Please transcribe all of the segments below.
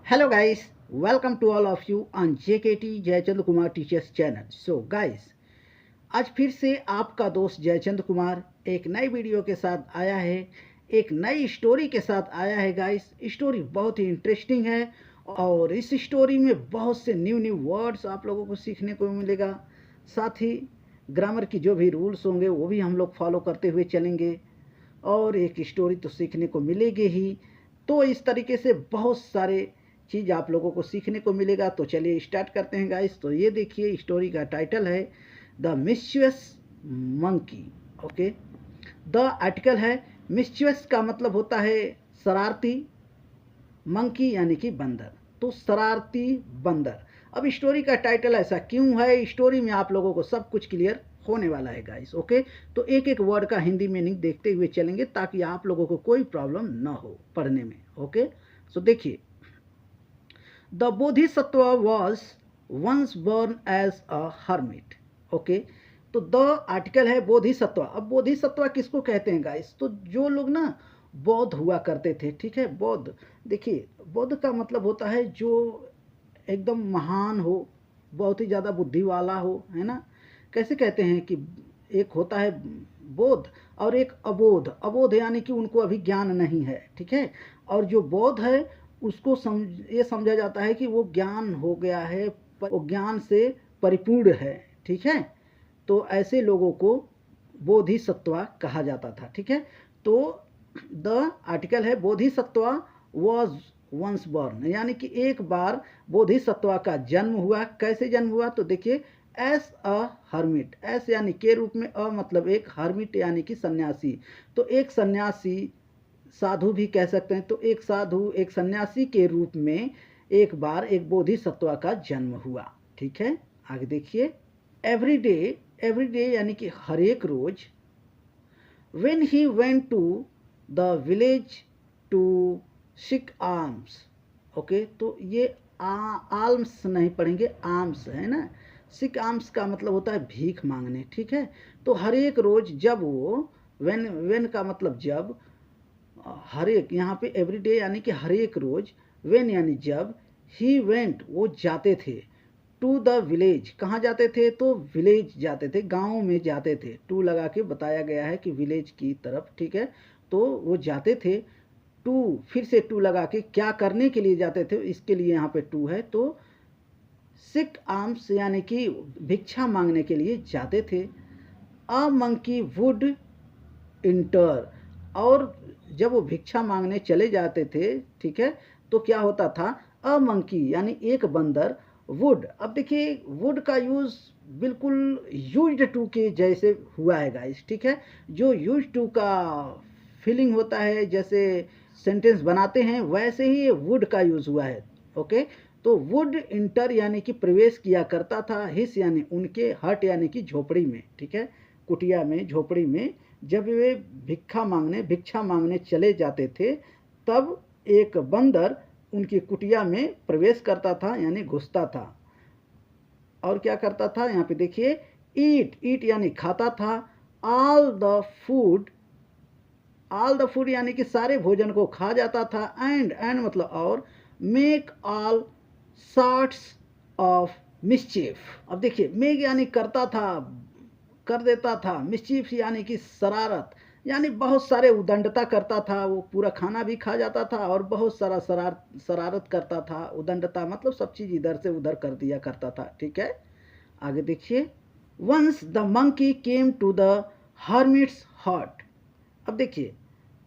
Hello guys, welcome to all of you on JKT Jaichand Kumar teachers channel. So guys, आज फिर से आपका दोस्त जयचंद कुमार एक नई वीडियो के साथ आया है, एक नई स्टोरी के साथ आया है। गाइस, स्टोरी बहुत ही इंटरेस्टिंग है और इस स्टोरी में बहुत से न्यू न्यू वर्ड्स आप लोगों को सीखने को मिलेगा। साथ ही ग्रामर की जो भी रूल्स होंगे वो भी हम लोग फॉलो करते हुए चलेंगे और एक स्टोरी तो सीखने को मिलेगी ही। तो इस तरीके से बहुत सारे चीज़ आप लोगों को सीखने को मिलेगा। तो चलिए स्टार्ट करते हैं गाइस। तो ये देखिए, स्टोरी का टाइटल है the mischievous monkey. Okay, the article है मिस्चुअस का मतलब होता है शरारती, मंकी यानी कि बंदर, तो शरारती बंदर। अब स्टोरी का टाइटल ऐसा क्यों है, स्टोरी में आप लोगों को सब कुछ क्लियर होने वाला है गाइस। ओके, तो एक एक वर्ड का हिंदी मीनिंग देखते हुए चलेंगे ताकि आप लोगों को कोई प्रॉब्लम ना हो पढ़ने में। ओके, सो देखिए, the Bodhisattva was once born as a hermit। Okay, तो द आर्टिकल है बोधिसत्व। अब बोधिसत्व किसको कहते हैं गाइस? तो जो लोग ना बौद्ध हुआ करते थे, ठीक है, बौद्ध। देखिए, बौद्ध का मतलब होता है जो एकदम महान हो, बहुत ही ज़्यादा बुद्धि वाला हो, है ना। कैसे कहते हैं कि एक होता है बोध और एक अबोध। अबोध यानी कि उनको अभी ज्ञान नहीं है, ठीक है। और जो बोध है उसको ये समझा जाता है कि वो ज्ञान हो गया है, वो ज्ञान से परिपूर्ण है, ठीक है। तो ऐसे लोगों को बोधिसत्वा कहा जाता था, ठीक है। तो द आर्टिकल है बोधिसत्वा वॉज वंस बॉर्न, यानी कि एक बार बोधिसत्वा का जन्म हुआ। कैसे जन्म हुआ? तो देखिए, एस अ हर्मिट, एस यानी के रूप में, अ मतलब एक, हर्मिट यानी कि सन्यासी। तो एक सन्यासी, साधु भी कह सकते हैं। तो एक साधु, एक सन्यासी के रूप में एक बार एक बोधिसत्व का जन्म हुआ, ठीक है। आगे देखिए, एवरी डे, एवरी डे यानी कि हर एक रोज, when he went to the village to seek alms। Okay, तो ये आल्म्स नहीं पढ़ेंगे, आर्म्स है ना। सिक आर्म्स का मतलब होता है भीख मांगने, ठीक है। तो हर एक रोज जब वो, वेन का मतलब जब, हर एक, यहाँ पे एवरीडे यानी कि हर एक रोज, वेन यानी जब, ही वेंट वो जाते थे, टू द विलेज, कहाँ जाते थे? तो विलेज जाते थे, गांव में जाते थे। टू लगा के बताया गया है कि विलेज की तरफ, ठीक है। तो वो जाते थे, टू फिर से टू लगा के, क्या करने के लिए जाते थे इसके लिए यहाँ पे टू है। तो सिक आर्म्स यानी कि भिक्षा मांगने के लिए जाते थे। अ मंकी वुड इंटर, और जब वो भिक्षा मांगने चले जाते थे, ठीक है, तो क्या होता था? अ मंकी यानी एक बंदर, वुड, अब देखिए वुड का यूज बिल्कुल यूज्ड टू के जैसे हुआ है गाइस, ठीक है। जो यूज टू का फीलिंग होता है, जैसे सेंटेंस बनाते हैं, वैसे ही वुड का यूज हुआ है। ओके, तो वुड इंटर यानी कि प्रवेश किया करता था, हिस यानी उनके, हट यानी कि झोपड़ी में, ठीक है, कुटिया में, झोपड़ी में। जब वे भिक्षा मांगने चले जाते थे, तब एक बंदर उनकी कुटिया में प्रवेश करता था, यानी घुसता था। और क्या करता था? यहाँ पे देखिए, ईट, ईट यानी खाता था, all the food, all the food यानी कि सारे भोजन को खा जाता था, एंड मतलब और, make all sorts of mischief. अब देखिए, मेक यानी करता था, कर देता था, मिस्चीफ यानी कि शरारत, यानी बहुत सारे उदंडता करता था। वो पूरा खाना भी खा जाता था और बहुत सारा शरारत करता था। उदंडता मतलब सब चीज़ इधर से उधर कर दिया करता था, ठीक है। आगे देखिए, once the monkey came to the hermit's hut. अब देखिए,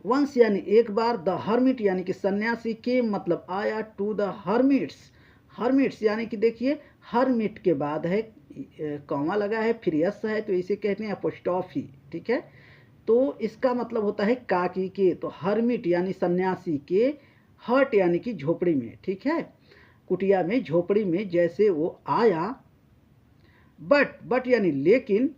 वंस यानी एक बार, द हर्मिट यानी कि सन्यासी, के मतलब आया, टू द हर्मिट्स, हर्मिट्स यानी कि देखिए, हर्मिट के बाद है कॉमा लगा है, फिर यस है, तो इसे कहते हैं अपोस्ट्रोफी, ठीक है। तो इसका मतलब होता है काकी के। तो हर्मिट यानी सन्यासी के, हट यानी कि झोपड़ी में, ठीक है, कुटिया में, झोपड़ी में जैसे वो आया। बट यानी लेकिन,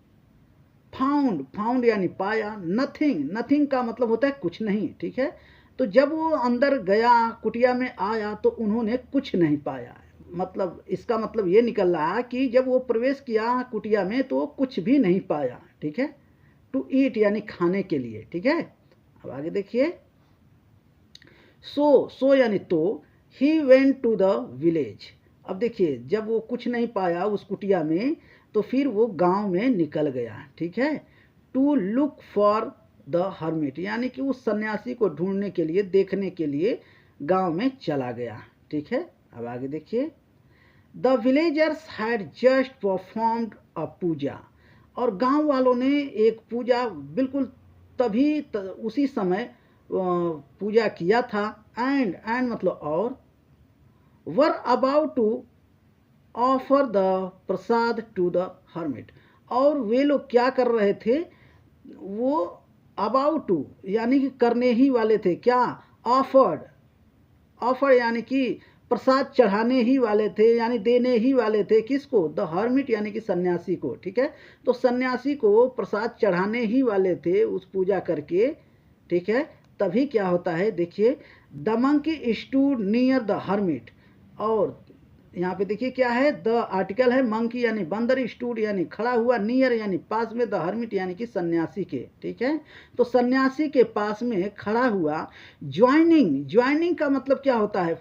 फाउंड, फाउंड यानी पाया, नथिंग, नथिंग का मतलब होता है कुछ नहीं, ठीक है। तो जब वो अंदर गया, कुटिया में आया, तो उन्होंने कुछ नहीं पाया। मतलब इसका मतलब ये निकल रहा है कि जब वो प्रवेश किया कुटिया में तो कुछ भी नहीं पाया, ठीक है। टू ईट यानी खाने के लिए, ठीक है। अब आगे देखिए, सो यानी तो, he went to the village. अब देखिए, जब वो कुछ नहीं पाया उस कुटिया में, तो फिर वो गांव में निकल गया, ठीक है। To look for the hermit, यानी कि उस सन्यासी को ढूंढने के लिए, देखने के लिए गांव में चला गया, ठीक है। अब आगे देखिए, the villagers had just performed a puja, और गांव वालों ने एक पूजा बिल्कुल तभी उसी समय पूजा किया था। एंड मतलब और, were about to offer the prasad to the hermit, और वे लोग क्या कर रहे थे, वो अबाउट टू यानी कि करने ही वाले थे, क्या, ऑफर्ड, ऑफर यानी कि प्रसाद चढ़ाने ही वाले थे, यानी देने ही वाले थे, किसको, द हर्मिट यानी कि सन्यासी को, ठीक है। तो सन्यासी को प्रसाद चढ़ाने ही वाले थे उस पूजा करके, ठीक है। तभी क्या होता है, देखिए, the monkey stood near the hermit, और यहाँ पे देखिए क्या है, द आर्टिकल है, मंकी यानी बंदर, स्टूड यानी खड़ा हुआ, नियर यानी पास में, द हर्मिट यानी कि सन्यासी के, ठीक है। तो सन्यासी के पास में खड़ा हुआ। ज्वाइनिंग, ज्वाइनिंग का मतलब क्या होता है,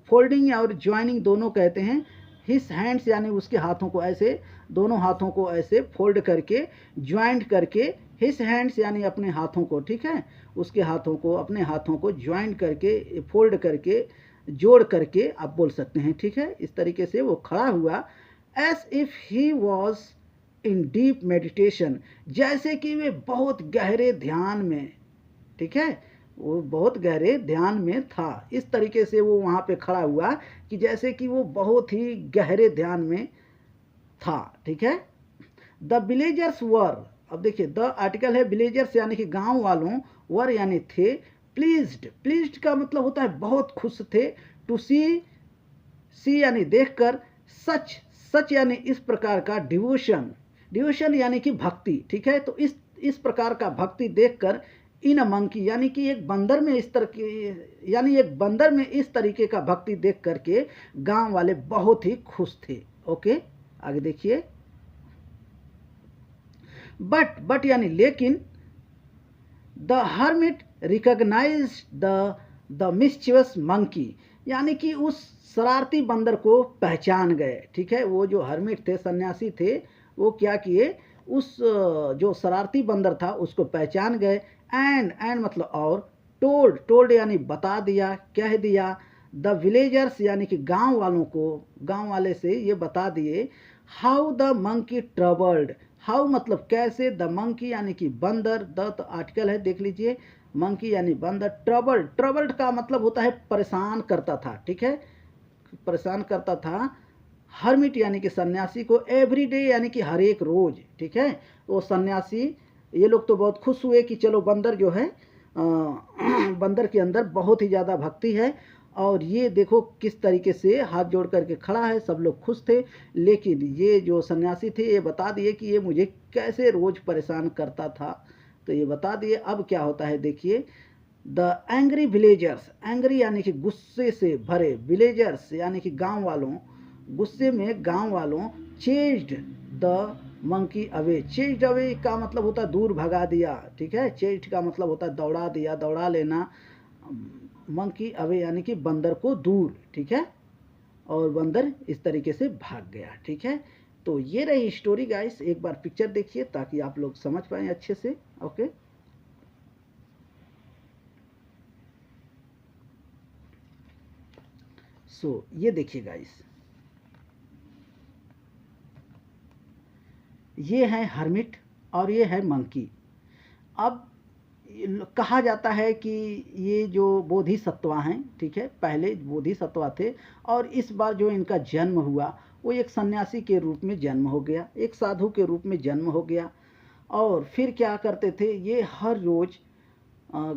फोल्डिंग और ज्वाइनिंग दोनों कहते हैं। हिस हैंड्स यानी उसके हाथों को ऐसे, दोनों हाथों को ऐसे फोल्ड करके, ज्वाइंट करके, हिस हैंड्स यानी अपने हाथों को, ठीक है, उसके हाथों को, अपने हाथों को ज्वाइंट करके, फोल्ड करके, जोड़ करके आप बोल सकते हैं, ठीक है। इस तरीके से वो खड़ा हुआ, as if he was in deep meditation, जैसे कि वे बहुत गहरे ध्यान में, ठीक है, वो बहुत गहरे ध्यान में था। इस तरीके से वो वहाँ पे खड़ा हुआ कि जैसे कि वो बहुत ही गहरे ध्यान में था, ठीक है। द विलेजर्स वर, अब देखिए, द आर्टिकल है, विलेजर्स यानी कि गांव वालों, वर यानी थे, प्लीज्ड, प्लीज्ड का मतलब होता है बहुत खुश थे, टू सी यानी देखकर, सच, सच यानी इस प्रकार का, डिवोशन, डिवोशन यानी कि भक्ति, ठीक है। तो इस प्रकार का भक्ति देखकर, इन अ मंकी यानी कि एक बंदर में, इस तरह की यानी एक बंदर में इस तरीके का भक्ति देख करके गांव वाले बहुत ही खुश थे। ओके, आगे देखिए, बट यानी लेकिन, the hermit recognize the mischievous monkey, यानी कि उस शरारती बंदर को पहचान गए, ठीक है। वो जो हर्मिट थे, सन्यासी थे, वो क्या किए, उस जो शरारती बंदर था उसको पहचान गए। एंड मतलब और, टोल्ड, टोल्ड यानी बता दिया, कह दिया, द विलेजर्स यानी कि गांव वालों को, गांव वाले से ये बता दिए, how the monkey troubled, how मतलब कैसे, द मंकी यानी कि बंदर, द तो आर्टिकल है, देख लीजिए, मंकी यानी बंदर, ट्रबल्ड, ट्रबल्ड का मतलब होता है परेशान करता था, ठीक है, परेशान करता था। हर्मिट यानी कि सन्यासी को, एवरी डे यानी कि हर एक रोज, ठीक है। वो सन्यासी, ये लोग तो बहुत खुश हुए कि चलो बंदर जो है, बंदर के अंदर बहुत ही ज़्यादा भक्ति है, और ये देखो किस तरीके से हाथ जोड़ करके खड़ा है, सब लोग खुश थे। लेकिन ये जो सन्यासी थे ये बता दिए कि ये मुझे कैसे रोज परेशान करता था, तो ये बता दिए। अब क्या होता है देखिए, द एंग्री विलेजर्स, एंग्री यानी कि गुस्से से भरे, विलेजर्स यानी कि गांव वालों, गुस्से में गांव वालों, chased the monkey away, chased away का मतलब होता है दूर भगा दिया, ठीक है। चेज्ड का मतलब होता है दौड़ा दिया, दौड़ा लेना, मंकी अवे यानी कि बंदर को दूर, ठीक है, और बंदर इस तरीके से भाग गया, ठीक है। तो ये रही स्टोरी गाइस, एक बार पिक्चर देखिए ताकि आप लोग समझ पाए अच्छे से। ओके, सो ये देखिए गाइस, ये है हर्मिट और ये है मंकी। अब कहा जाता है कि ये जो बोधिसत्वा हैं, ठीक है, पहले बोधिसत्वा थे, और इस बार जो इनका जन्म हुआ वो एक सन्यासी के रूप में जन्म हो गया, एक साधु के रूप में जन्म हो गया। और फिर क्या करते थे, ये हर रोज़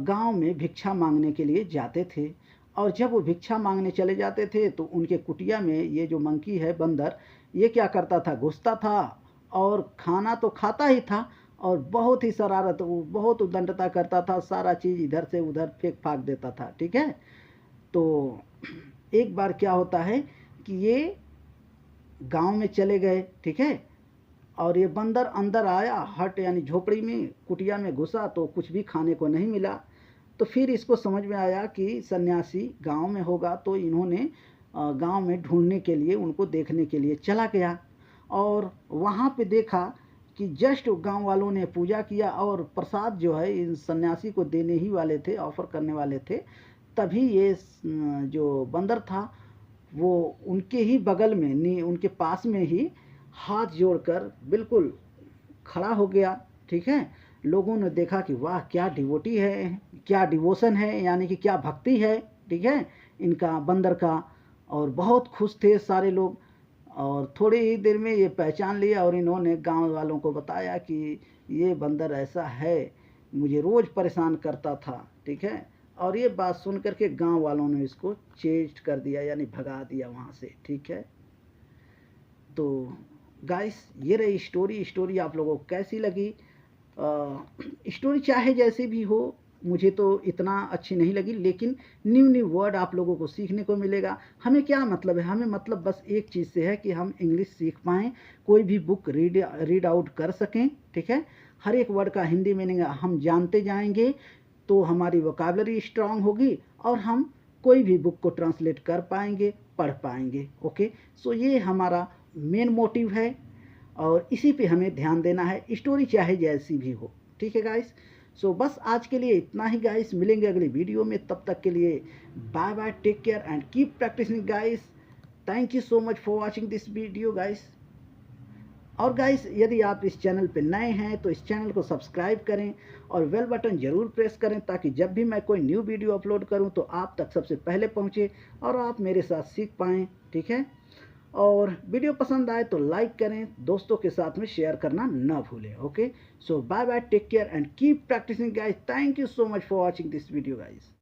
गांव में भिक्षा मांगने के लिए जाते थे। और जब वो भिक्षा मांगने चले जाते थे तो उनके कुटिया में ये जो मंकी है, बंदर, ये क्या करता था, घुसता था, और खाना तो खाता ही था, और बहुत ही शरारत, वो बहुत उद्दंडता करता था, सारा चीज़ इधर से उधर फेंक फाक देता था, ठीक है। तो एक बार क्या होता है कि ये गांव में चले गए, ठीक है, और ये बंदर अंदर आया, हट यानी झोपड़ी में, कुटिया में घुसा तो कुछ भी खाने को नहीं मिला। तो फिर इसको समझ में आया कि सन्यासी गांव में होगा, तो इन्होंने गांव में ढूंढने के लिए, उनको देखने के लिए चला गया और वहाँ पे देखा कि जस्ट गांव वालों ने पूजा किया और प्रसाद जो है इन सन्यासी को देने ही वाले थे, ऑफर करने वाले थे, तभी ये जो बंदर था वो उनके ही बगल में, उनके पास में ही हाथ जोड़कर बिल्कुल खड़ा हो गया। ठीक है, लोगों ने देखा कि वाह क्या डिवोटी है, क्या डिवोशन है, यानी कि क्या भक्ति है, ठीक है, इनका बंदर का। और बहुत खुश थे सारे लोग और थोड़ी ही देर में ये पहचान लिया और इन्होंने गांव वालों को बताया कि ये बंदर ऐसा है, मुझे रोज़ परेशान करता था। ठीक है, और ये बात सुन करके गांव वालों ने इसको चेस्ट कर दिया, यानी भगा दिया वहाँ से। ठीक है, तो गाइस ये रही स्टोरी आप लोगों को कैसी लगी? स्टोरी चाहे जैसी भी हो, मुझे तो इतना अच्छी नहीं लगी, लेकिन न्यू वर्ड आप लोगों को सीखने को मिलेगा। हमें क्या मतलब है, हमें मतलब बस एक चीज़ से है कि हम इंग्लिश सीख पाएँ, कोई भी बुक रीड आउट कर सकें। ठीक है, हर एक वर्ड का हिंदी मीनिंग हम जानते जाएंगे तो हमारी वोकैबुलरी स्ट्रांग होगी और हम कोई भी बुक को ट्रांसलेट कर पाएंगे, पढ़ पाएंगे। ओके, सो ये हमारा मेन मोटिव है और इसी पे हमें ध्यान देना है, स्टोरी चाहे जैसी भी हो। ठीक है गाइस, सो बस आज के लिए इतना ही गाइस, मिलेंगे अगली वीडियो में, तब तक के लिए bye bye, take care and keep practising guys. Thank you so much for watching this video guys. और गाइस यदि आप इस चैनल पे नए हैं तो इस चैनल को सब्सक्राइब करें और बेल बटन ज़रूर प्रेस करें, ताकि जब भी मैं कोई न्यू वीडियो अपलोड करूं तो आप तक सबसे पहले पहुंचे और आप मेरे साथ सीख पाएँ। ठीक है, और वीडियो पसंद आए तो लाइक करें, दोस्तों के साथ में शेयर करना ना भूलें। Okay, so bye bye, take care and keep practising guys. Thank you so much for watching this video guys.